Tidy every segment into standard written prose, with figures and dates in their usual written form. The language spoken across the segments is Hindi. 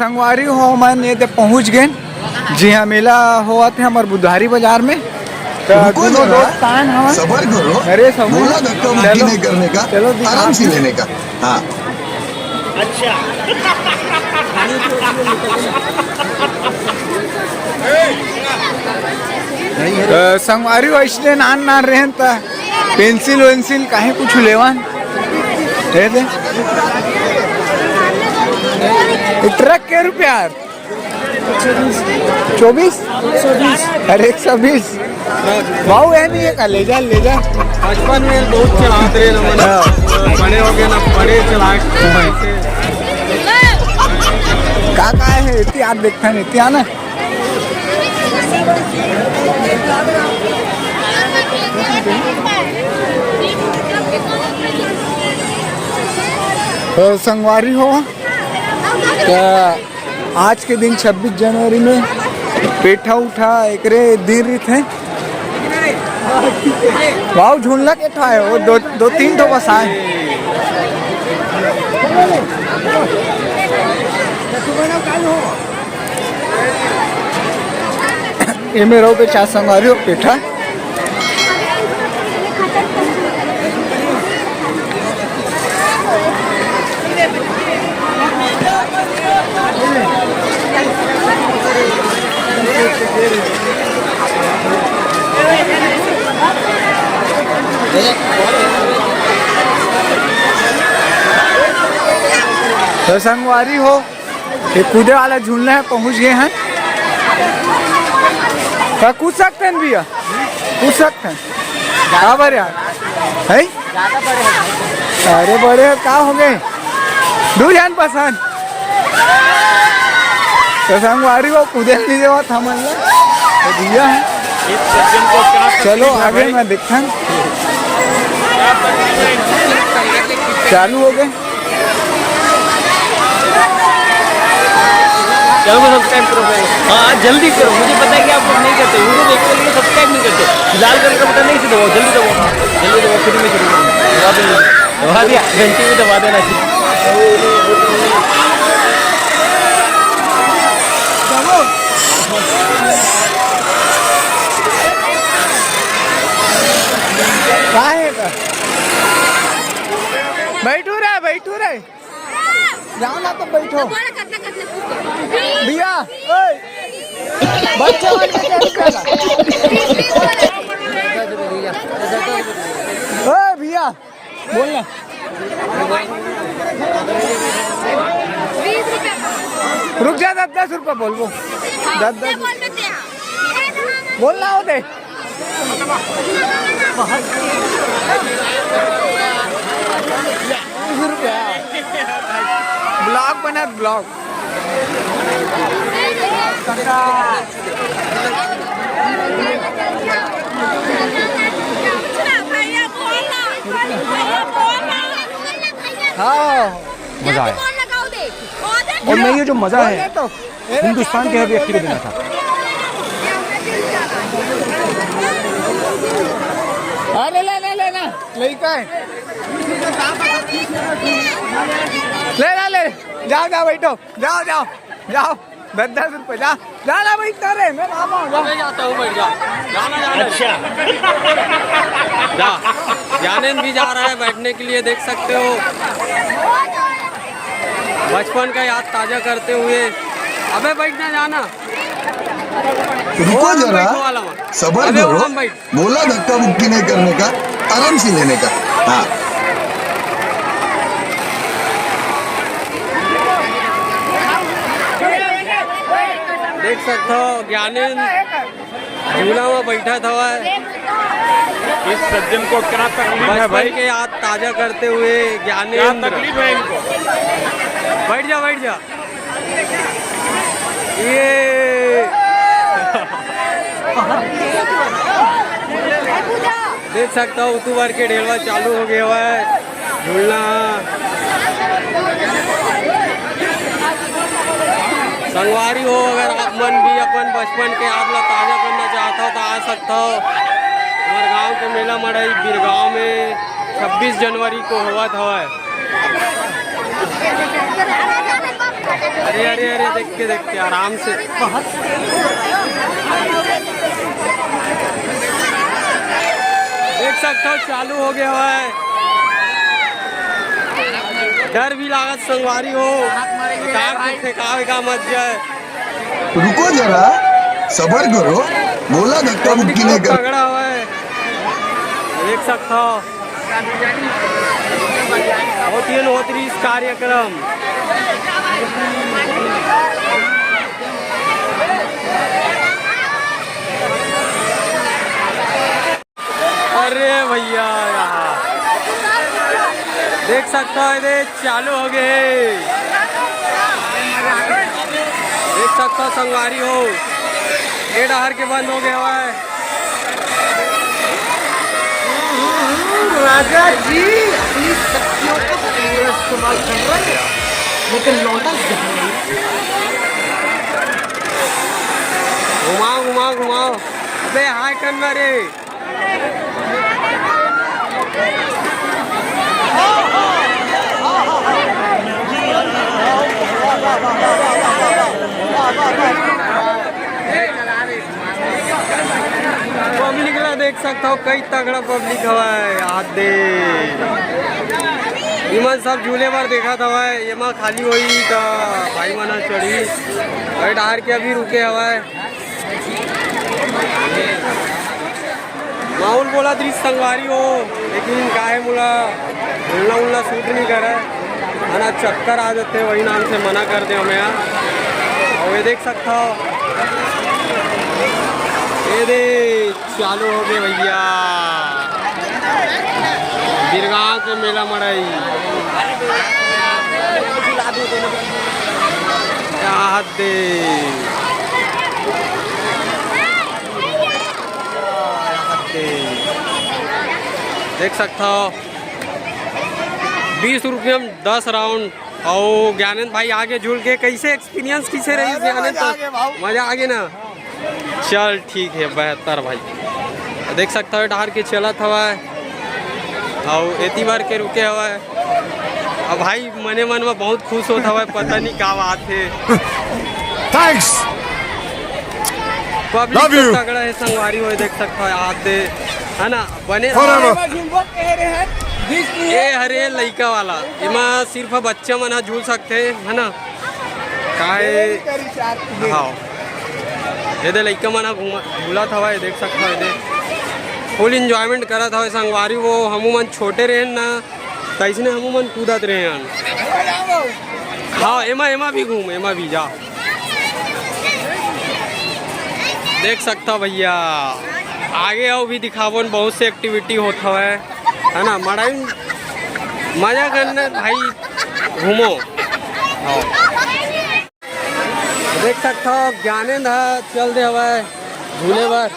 संगवारी हो मन ये पहुँच गए। जी हाँ, मेला हुआ थे हमारे बुधारी बाजार में। रुको जरा, सबर करो। अरे सब बोला धक्का मुक्की नहीं करने का, आराम से लेने का। हाँ अच्छा। संगवारी वैसने नान नान रहे त पेंसिल वेंसिल काहे कुछ लेवान दे दे। ट्रक के रुपया 24 अरे 120 भाव है नहीं है का ले जा बचपन में बहुत चलाते रहे ना, बड़े हो गए ना, बड़े चला का है इतिहास देखता नहीं इतिहास ना। तो संगवारी हो क्या आज के दिन 26 जनवरी में पेठा उठा एक दिन रीत है। वाव झूलना के ठा है वो दो तीन ठो बस आए। ये मेरे पे चार संगवारी हो पेठा तो संगवारी हो ये कूदे वाला झूलना है पहुंच गए हैं। क्या कूद सकते हैं भैया, कूद सकते हैं बराबर यार है। अरे बड़े क्या हो गए दूर जान पसंद। तो संगवारी हो कूदे लीजिए हुआ था मन तो दिया है। चलो आगे मैं देखता हूँ चालू हो गए। चलो सब्सक्राइब करो भाई, हाँ जल्दी करो। मुझे पता है कि आप लोग नहीं करते, वीडियो देखने के लिए सब्सक्राइब नहीं करते। लाल कलर का बटन नहीं से दबाओ, जल्दी दबाओ फ्री में शुरू करो। दबा दिया, घंटी भी दबा देना चाहिए। बैठू रे जाओ ना तो बैठो भैया बच्चे भैया बोलना रुक जा 10 रुपये बोल वो 10 बोलना हो दे। ब्लॉग बना ब्लॉग हाँ मजा आया। और मैं ये जो मजा है हिंदुस्तान के हर व्यक्ति को देना था। अरे लेना लड़का है ले जाओ बैठो जाओ 10 रुपये जाना बैठता रहे मैं जाता हूँ, बैठ जाना। अच्छा जाने भी जा रहा है बैठने के लिए, देख सकते हो। बचपन का याद ताजा करते हुए अबे बैठना जाना। रुको जरा, सबर करो। बोला धक्का मुक्की नहीं करने का, आराम से लेने का। हाँ देख सकते हो ज्ञानेंद्र झूला में बैठा था। इस सज्जन को क्या तकलीफ है भाई? बचपन के याद ताजा करते हुए ज्ञानेंद्र, क्या तकलीफ है इनको? बैठ जा ये देख सकता हूँ यूट्यूबर के ढेलवा चालू हो गया हुआ है झूलना। संगवारी हो अगर आप मन भी अपन बचपन के याद ला ताजा करना चाहता हो तो आ सकता हो। हमारे गांव के मेला मड़ई बिरगांव में 26 जनवरी को हुआ था। अरे अरे अरे देख के आराम से। देख सकते हो चालू हो गया है। डर भी लागत संगवारी हो, फेंकावे का मत जाए। रुको जरा, सबर करो, बोला धक्का मुक्की नहीं कर। तगड़ा हुआ है, देख सकते हो। होती इस कार्यक्रम। अरे भैया यहाँ देख सकते हो, ये चालू हो गए। देख सकते हो संगवारी हो, ये डहर के बंद हो गया हुआ है। राजा जी अपनी शक्तियों का पूरा इस्तेमाल कर रहे हैं, लेकिन लौटा घुमाओ। अबे हाय करना रे। पब्लिक ला देख सकता हो, कई तगड़ा पब्लिक हवा है। आधे इमन सब झूले पर देखा था, ये माँ खाली हुई तो भाई मना चढ़ी भाई डहार के अभी रुके हवा है। माहौल बोला दृश्य संगवारी हो, लेकिन काहे मुला उल्ला सूट नहीं करे है ना, चक्कर आ जाते, वही नाम से मना कर दे हमें यहाँ। और ये देख सकता हो, ये दे चालू हो गए भैया बिरगांव के मेला मड़ाई। दे देख सकता हो 20 रुपये में 10 राउंड। और ज्ञानंद भाई आगे झूल के कैसे एक्सपीरियंस किसे रही ज्ञानंद? तो मजा आ गया ना। चल ठीक है, बेहतर भाई। देख सकता हो डहार के चलत हवा है और एती बार के रुके हवा है। अब भाई मने मन में बहुत खुश होता हुआ, पता नहीं क्या बात है। थैंक्स। पब्लिक तगड़ा है संगवारी हो, देख सकता है आते है ना बने। ये हरे लइका वाला इमा सिर्फ बच्चा मना झूल सकते है ना, काहे हाँ ये लइका मना झूला था, देख सकता है फुल इंजॉयमेंट करा था संगवारी वो। हमू मन छोटे रहे ना तो इसने हमू मन कूदत रहे हैं। हाँ एमा भी घूम, एमा भी जा देख सकता भैया। आगे आओ भी दिखावन, बहुत से एक्टिविटी होता है ना। मड़ाई मजा करना भाई, घूमो। हाँ देख सकता हो ज्ञानेंद चल दे हवा झूले पर।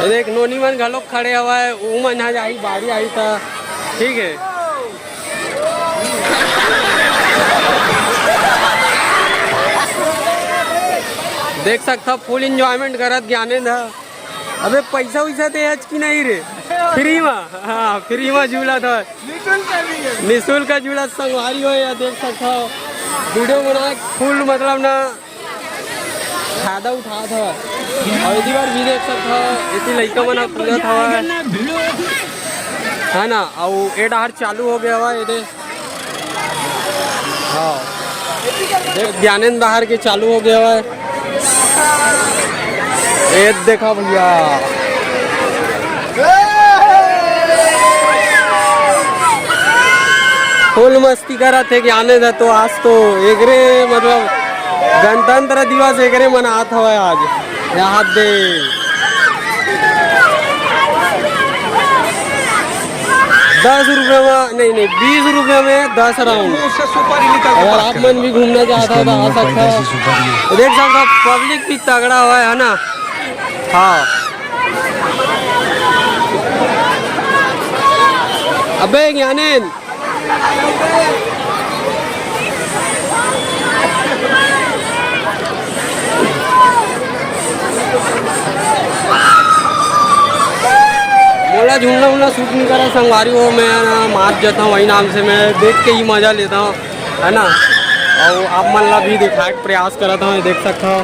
देख नोनी मन घलोक खड़े हवा है, वो मन यहाँ आई बारी आई था, ठीक है। देख सकता फुल इंजॉयमेंट करत ज्ञानेंद। अबे पैसा वैसा दे आज की नहीं रे, फ्री में। हाँ फ्री में झूला था, निःशुल्क का झूला संगवारी हो। या देख सकता हो वीडियो बना फुल मतलब ना फायदा उठा था। और इसी बार भी देख सकता हो इतनी लड़का बना पूरा था है ना। और ये डहार चालू हो गया हुआ ये। हाँ देख ज्ञानेंद डहार के चालू हो गया हुआ है, ये देखा भैया। फुल मस्ती करा थे कि आने था। तो आज तो एकरे मतलब गणतंत्र दिवस एकरे मनात हुआ आज यहाँ दे। 10 रुपये में नहीं 20 रुपये में 10 राउंड। अगर आप मन भी घूमना चाहता हो तो आ सकता हो। देख सकता पब्लिक भी तगड़ा हुआ है ना। हाँ अबे ज्ञानेंद मोला मेरा झूलना उलना सूट नहीं करा संगवारी हो, मैं ना मार जाता हूँ वही नाम से, मैं देख के ही मज़ा लेता हूँ, है ना। और आप मन ला भी दिखाए के प्रयास करता हूँ, देख सकता हूँ।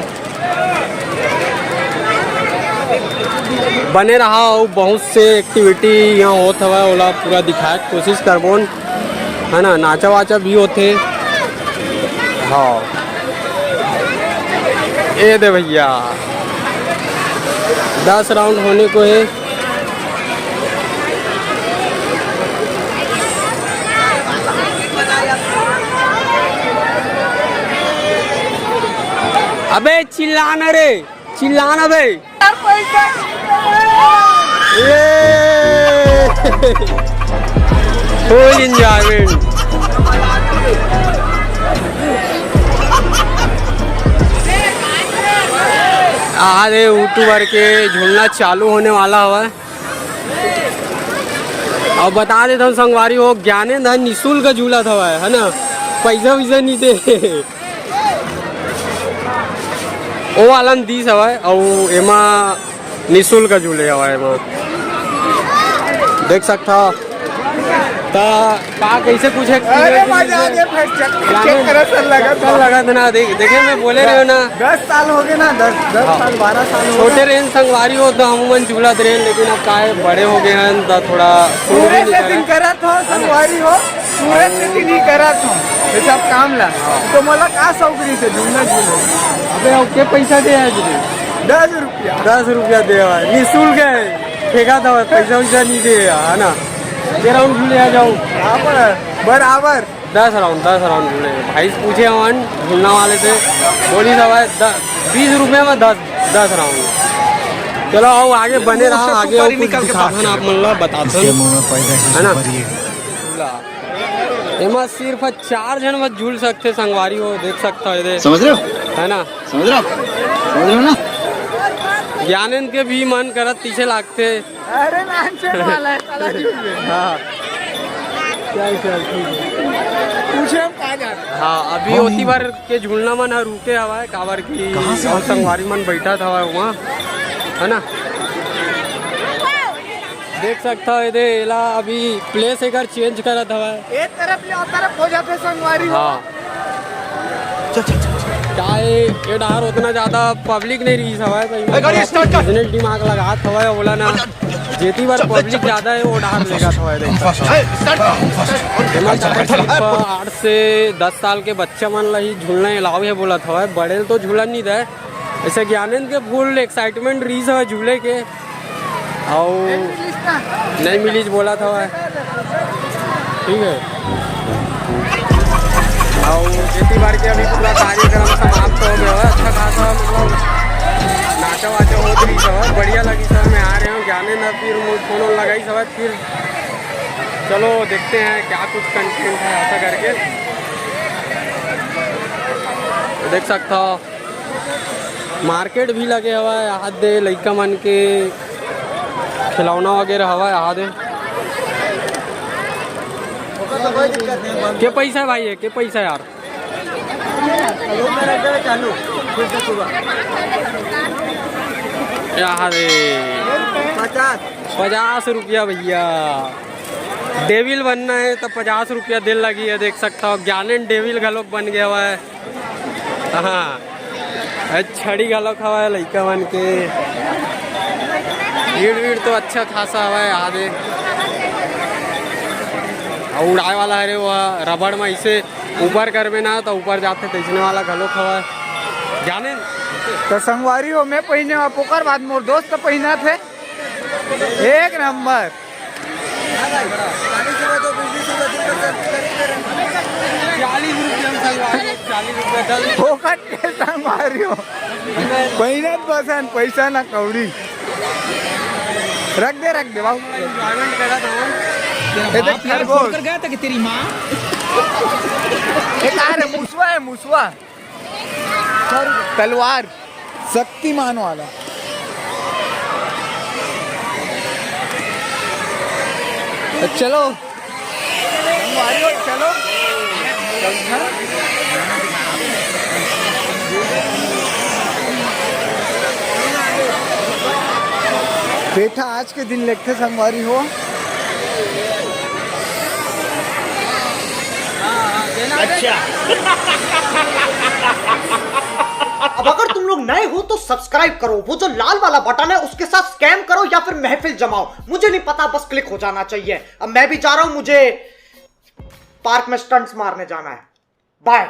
बने रहा और बहुत से एक्टिविटी यहाँ होता हुआ ओला पूरा दिखाए कोशिश करबोन, है ना। नाचा वाचा भी होते। हाँ ये दे भैया 10 राउंड होने को है। अबे चिल्लाना रे, चिल्लाना बे। Full enjoyment. आज यूट्यूबर के झूलना चालू होने वाला हुआ है। और बता देता हूँ संगवारी हो, ज्ञानेंद्र निःशुल्क का झूला था है ना, पैसा वैसा नहीं दे। वो वाला 30 हवा है और एमा निःशुल्क का झूले हवा है, एमा देख सकता ता का कैसे पूछे। अरे मजा आ गया, फिर चेक करा सर लगा था ना, देखे मैं बोले रहे हो ना 10 साल हो गए ना, 10 साल 12 साल हो छोटे रेन संगवारी हो तो अमूमन झूला दे, लेकिन अब काय बड़े हो गए हैं तो थोड़ा पूरे से दिन करा था संगवारी हो, पूरे से दिन ही करा था ये सब काम ला। तो मला का सौकरी से झूलना झूलो। अबे ओके पैसा दे आज 10 रुपया 10 रुपया दे निःशुल्क है, फेंका था पैसा वैसा नहीं दे, है ना। 13 राउंड झूले आ जाऊँ बराबर 10 राउंड झूले। भाई पूछे हवन झूलना वाले से, बोली था 20 रुपये में 10 राउंड। चलो आओ आगे बने रहा, आगे और कुछ दिखाते आप मतलब बताते है ना। एमा सिर्फ 4 जन मत झूल सकते संगवारी हो, देख सकता है, समझ रहे हो, है ना, समझ रहे हो ना। ज्ञानेंद्र के भी मन करत पीछे लागते। अरे नाचने वाला है साला झूल में। हाँ चल ठीक है, पूछे हम कहाँ जा रहे हैं। हाँ अभी होती बार के झूलना मन रुके हवा है, काबर की और संगवारी मन बैठा था वहाँ, है ना। देख सकता है दे एला अभी प्लेस एक चेंज करत हवा है, एक तरफ ले और तरफ हो जाते संगवारी हो। हाँ चाहे ये डहार उतना ज्यादा पब्लिक नहीं रही हवा है, बिजनेस दिमाग लगा हवा है, बोला ना जेती बार पब्लिक ज्यादा है वो डहार लेगा हवा है। 8 से 10 साल के बच्चा मन ला ही झूलना अलाउ है बोला था, बड़े तो झूला नहीं दे। ऐसे ज्ञानेंद्र के फुल एक्साइटमेंट रही है झूले के, और नहीं मिली बोला था, ठीक है। और खेती बार के अभी पूरा कार्यक्रम समाप्त हो गया है, अच्छा खासा मतलब नाचा वाचा हो रही सब, बढ़िया लगी सर। मैं आ रहे हूँ ज्ञानेंद्र, फिर फोन लगाई सब, फिर चलो देखते हैं क्या कुछ कंटेंट है ऐसा करके। तो देख सकता हो मार्केट भी लगे हुआ है, हाथ दे लइका मन के खिलौना वगैरह हवा है, हाथ दे के पैसा है भाई, है के पैसा है यार। यहाँ दे 50 रुपया भैया। डेविल बनना है तो 50 रुपया दिल लगी है, देख सकता हो। ज्ञानेंद्र डेविल गलोक बन गया हुआ है, हाँ छड़ी गलोक हवा है लइका बन के। भीड़ तो अच्छा खासा हवा है, आधे उड़ाए वाला है रे, वह रबड़ में इसे ऊपर करवे ना तो ऊपर जाते तेजने वाला गलोक हवा है। जाने तो संगवारी हो मैं पहिने पोकर बाद मोर दोस्त पहिना थे, एक नंबर। 40 रुपया पोकर के संगवारी हो पहिने बसन पैसा ना कौड़ी। रख दे बाबू, एंजॉयमेंट करा था। फोन कर गया था कि तेरी माँ मुसवा तलवार शक्तिमान वाला। चलो चलो बेटा आज के दिन लेखते संगवारी हो अब अगर तुम लोग नए हो तो सब्सक्राइब करो, वो जो लाल वाला बटन है उसके साथ स्कैम करो या फिर महफिल जमाओ, मुझे नहीं पता, बस क्लिक हो जाना चाहिए। अब मैं भी जा रहा हूं, मुझे पार्क में स्टंट्स मारने जाना है। बाय।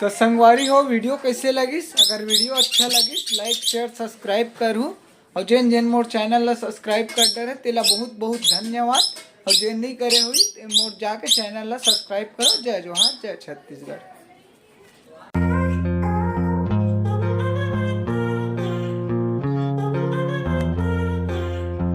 तो संगवारी हो वीडियो कैसे लगिस? अगर वीडियो अच्छा लगिस लाइक शेयर सब्सक्राइब करूँ और जेन जेन मोर चैनल ला सब्सक्राइब कर डरे तेला बहुत बहुत धन्यवाद। और जेन नहीं करे हुई मोर जाके चैनल ला सब्सक्राइब करो। जय जोहार, जय छत्तीसगढ़।